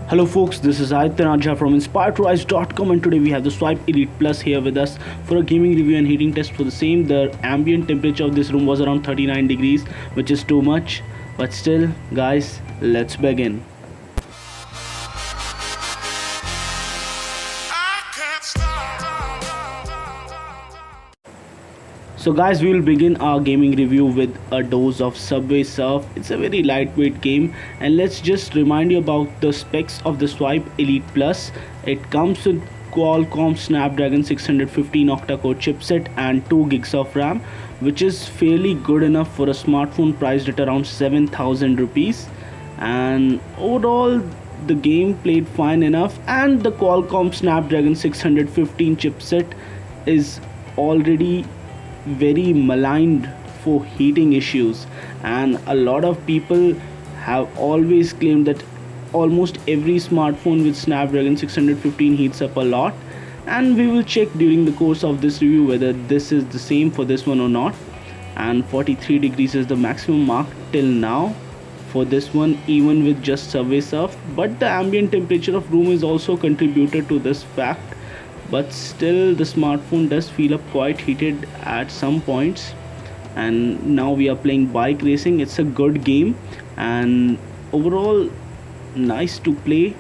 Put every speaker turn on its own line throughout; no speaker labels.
Hello folks, this is Aditya Raja from InspiredToRise.com, and today we have the Swipe Elite Plus here with us for a gaming review and heating test for the same. The ambient temperature of this room was around 39 degrees, which is too much, but still guys, let's begin. So guys, we will begin our gaming review with a dose of Subway Surf. It's a very lightweight game, and let's just remind you about the specs of the Swipe Elite Plus. It comes with Qualcomm Snapdragon 615 octa-core chipset and 2 gigs of RAM, which is fairly good enough for a smartphone priced at around 7,000 rupees. And overall, the game played fine enough, and the Qualcomm Snapdragon 615 chipset is already very maligned for heating issues, and a lot of people have always claimed that almost every smartphone with Snapdragon 615 heats up a lot, and we will check during the course of this review whether this is the same for this one or not. And 43 degrees is the maximum mark till now for this one, even with just Subway Surf, but the ambient temperature of room is also contributed to this fact. But still, the smartphone does feel up quite heated at some points. And now we are playing bike racing. It's a good game, and overall nice to play.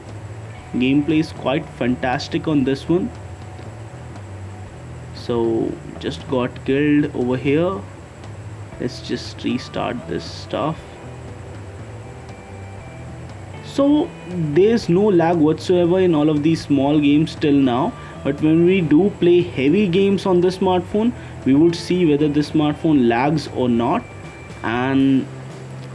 Gameplay is quite fantastic on this one. So just got killed over here. Let's just restart this stuff. So there's no lag whatsoever in all of these small games till now, but when we do play heavy games on the smartphone, we would see whether the smartphone lags or not. And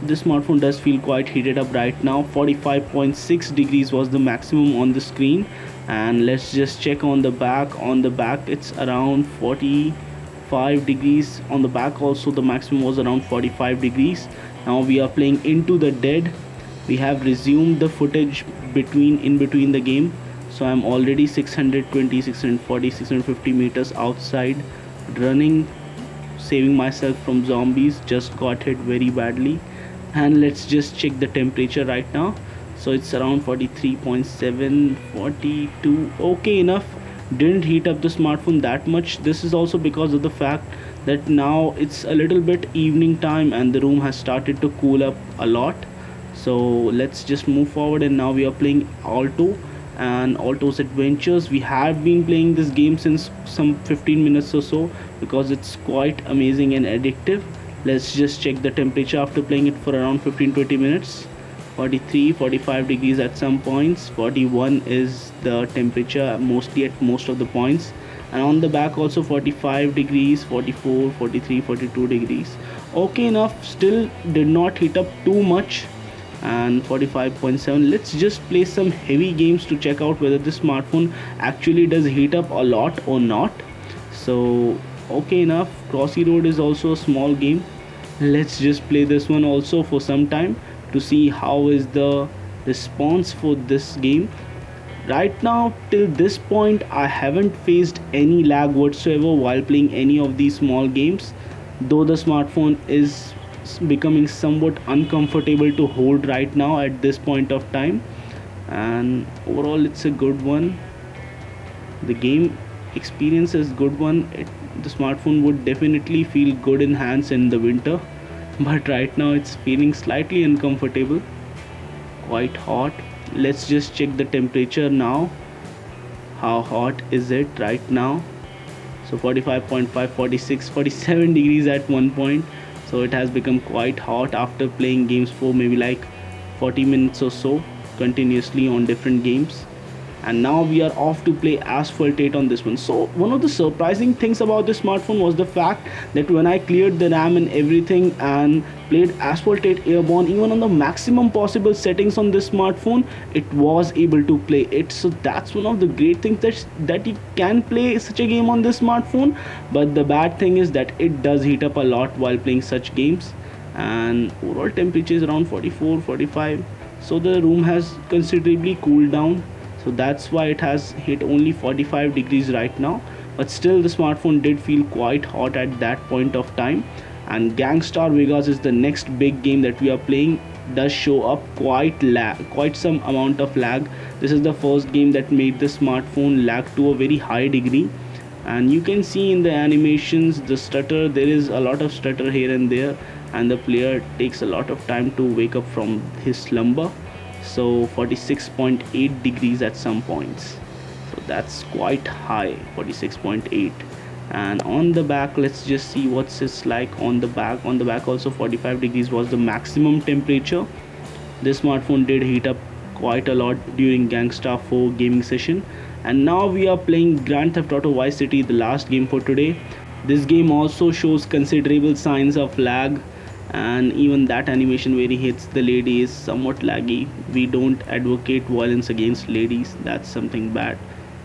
this smartphone does feel quite heated up right now. 45.6 degrees was the maximum on the screen, and let's just check on the back. On the back it's around 45 degrees. On the back also the maximum was around 45 degrees. Now we are playing Into the Dead. We have resumed the footage in between the game, so I'm already 620, 640, 650 meters outside running, saving myself from zombies. Just got hit very badly. And let's just check the temperature right now. So it's around 43.7, 42. Okay enough, didn't heat up the smartphone that much. This is also because of the fact that now it's a little bit evening time and the room has started to cool up a lot. So let's just move forward, and now we are playing Alto and Alto's Adventures. We have been playing this game since some 15 minutes or so because it's quite amazing and addictive. Let's just check the temperature after playing it for around 15-20 minutes. 43, 45 degrees at some points. 41 is the temperature mostly at most of the points, and on the back also 45 degrees, 44, 43, 42 degrees. Okay enough, still did not heat up too much. And 45.7. let's just play some heavy games to check out whether the smartphone actually does heat up a lot or not. So okay enough. Crossy Road is also a small game. Let's just play this one also for some time to see how is the response for this game. Right now till this point I haven't faced any lag whatsoever while playing any of these small games, though the smartphone is becoming somewhat uncomfortable to hold right now at this point of time. And overall it's a good one. The game experience is good one. The smartphone would definitely feel good in hands in the winter, but right now it's feeling slightly uncomfortable, quite hot. Let's just check the temperature now. How hot is it right now? So 45.5, 46, 47 degrees at one point. So it has become quite hot after playing games for maybe like 40 minutes or so continuously on different games. And now we are off to play Asphalt 8 on this one. So one of the surprising things about this smartphone was the fact that when I cleared the RAM and everything and played Asphalt 8 Airborne, even on the maximum possible settings on this smartphone, it was able to play it. So that's one of the great things, that you can play such a game on this smartphone. But the bad thing is that it does heat up a lot while playing such games, and overall temperature is around 44, 45. So the room has considerably cooled down, so that's why it has hit only 45 degrees right now. But still the smartphone did feel quite hot at that point of time. And Gangstar Vegas is the next big game that we are playing does show up quite some amount of lag. This is the first game that made the smartphone lag to a very high degree, and you can see in the animations the stutter. There is a lot of stutter here and there, and the player takes a lot of time to wake up from his slumber. So 46.8 degrees at some points, so that's quite high, 46.8. And on the back, let's just see what's it's like on the back. On the back also 45 degrees was the maximum temperature. This smartphone did heat up quite a lot during Gangstar 4 gaming session. And now we are playing Grand Theft Auto Vice City, the last game for today. This game also shows considerable signs of lag, and even that animation where he hits the lady is somewhat laggy. We don't advocate violence against ladies, that's something bad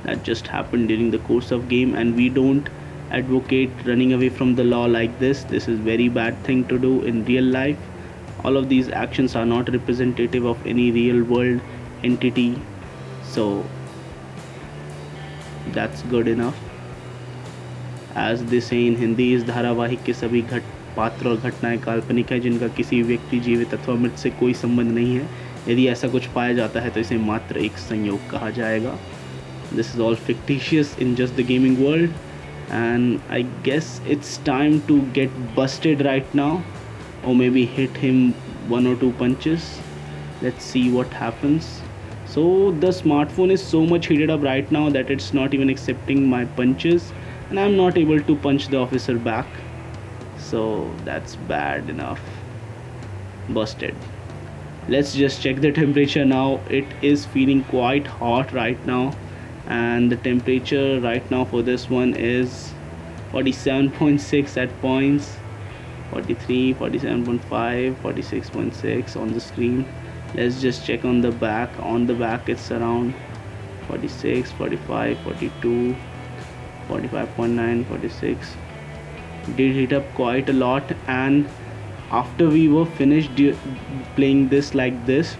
that just happened during the course of game, and we don't advocate running away from the law like this. This is very bad thing to do in real life. All of these actions are not representative of any real world entity, so that's good enough. As they say in Hindi, इस धारावाहिक के सभी पात्र और घटनाएं काल्पनिक हैं जिनका किसी व्यक्ति, जीवित अथवा मृत से कोई संबंध नहीं है। यदि ऐसा कुछ पाया जाता है तो इसे मात्र एक संयोग कहा जाएगा। This is all fictitious in just the gaming world, and I guess it's time to get busted right now, or maybe hit him one or two punches. Let's see what happens. So the smartphone is so much heated up right now that it's not even accepting my punches, and I'm not able to punch the officer back, so that's bad enough. Busted. Let's just check the temperature now. It is feeling quite hot right now, and the temperature right now for this one is 47.6 at points, 43, 47.5, 46.6 on the screen. Let's just check on the back. On the back it's around 46, 45, 42, 45.9, 46. Did heat up quite a lot, and after we were finished playing this like this,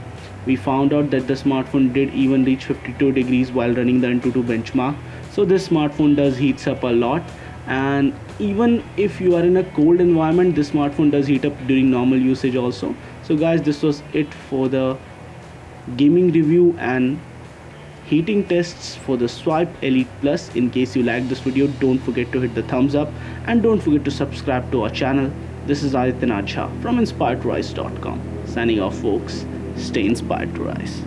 we found out that the smartphone did even reach 52 degrees while running the Antutu benchmark. So this smartphone does heats up a lot, and even if you are in a cold environment, this smartphone does heat up during normal usage also. So guys, this was it for the gaming review and heating tests for the Swipe Elite Plus. In case you liked this video, don't forget to hit the thumbs up, and don't forget to subscribe to our channel. This is Adityanath Jha from InspiredToRise.com signing off, folks. Stay inspired to rise.